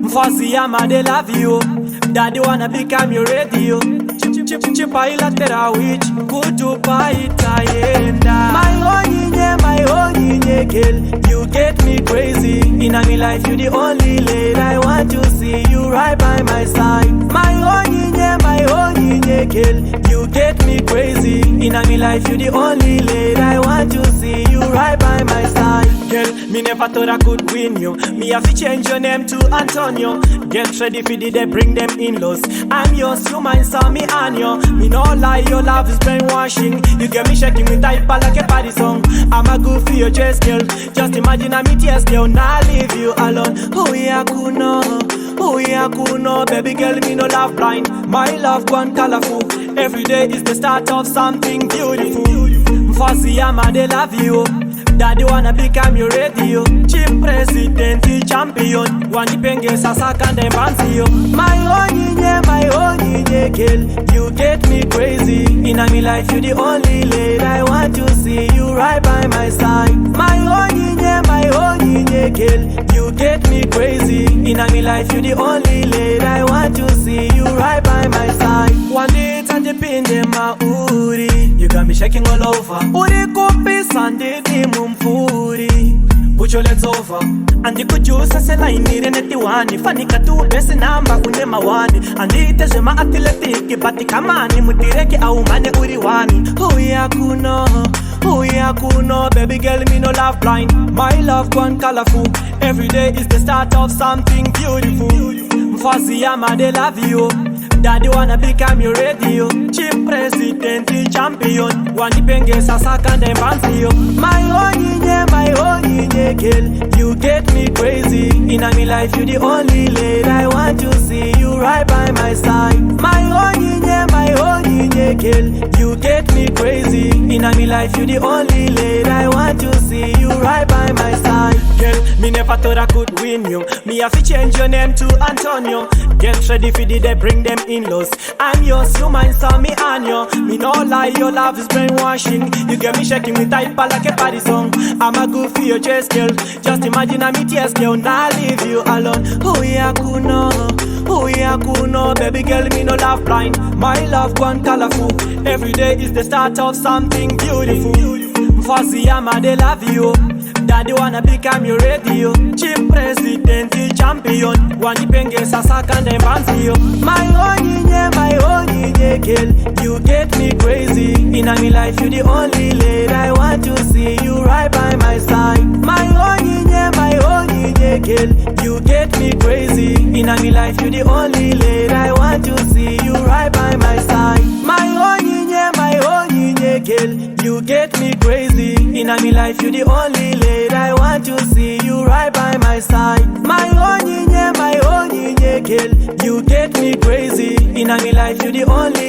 Mfazi ama they love you. Daddy wanna become your radio. Chipaila tera witch. Kutu paitayenda. My Onyinye girl, you get me crazy. In my life you the only lady I want to see you right by my side. My Onyinye girl, you get me crazy. In my life you the only lady I want to see you right by my side. Girl, me never thought I could win you. Me have to change your name to Antonio. Get ready for the day, bring them in-laws. I'm yours, you mine, saw me on you. Me no lie, your love is brainwashing. You get me shaking with type like a party song. I'm a good for your chest, girl. Just imagine I'm tears, girl. Now leave you alone. Oh yeah, kuno, baby girl, me no love blind. My love gone colorful. Every day is the start of something beautiful. Mfasi ama they love you. Daddy wanna become your radio. Chief president, champion. Wanipenge sasa kande mbanzio. My Onyinye girl, you get me crazy. In my life you the only lady I want to see you right by my side. My Onyinye girl, you get me crazy. In my life you the only lady I want to see you right by my side. One day it's andipinde mauri. You got me shaking all over. Uri kupi sande mumfuri. Put your legs over. Andi kujusa sela inire netiwani. Fanika tu besi namba kune mawani. Andi itezema atletiki bati kamani. Mutireki au mane uriwani. Oh yeah, kuno, baby girl, me no love blind. My love gone colorful. Every day is the start of something beautiful. Mfazi ama they love you. Daddy wanna become your radio. Chief president, champion. Wanipenge sasa kande mbanzio. My Onyinye girl, you get me crazy. In my life you the only lady I want to see you right by my side. My Onyinye girl, you get me crazy. In my life you the only lady I want to see you right by my side. Girl, me never thought I could win you. Me have to change your name to Antonio. Get ready for the day, bring them in-laws. I'm yours, you mine, saw me on you. Me no lie, your love is brainwashing. You get me shaking with type like a party song. I'm a good for your chest, girl. Just imagine I'm tears, girl. Now leave you alone. Oh yeah, kuno, baby girl, me no love blind. My love gone colorful. Every day is the start of something beautiful. Mfazi ama they love you. Daddy wanna become your radio. Chief president, champion. Wanipenge sasa kande mbanzio. My Onyinye girl, you get me crazy. In my life you the only lady I want to see you right by my side. My Onyinye girl, you get me crazy. In my life you the only lady I want to see you right by my side. My Onyinye girl, you get me crazy. In my life you the only lady I want to see you right by my side. My Onyinye girl, you get me crazy. In my life you the only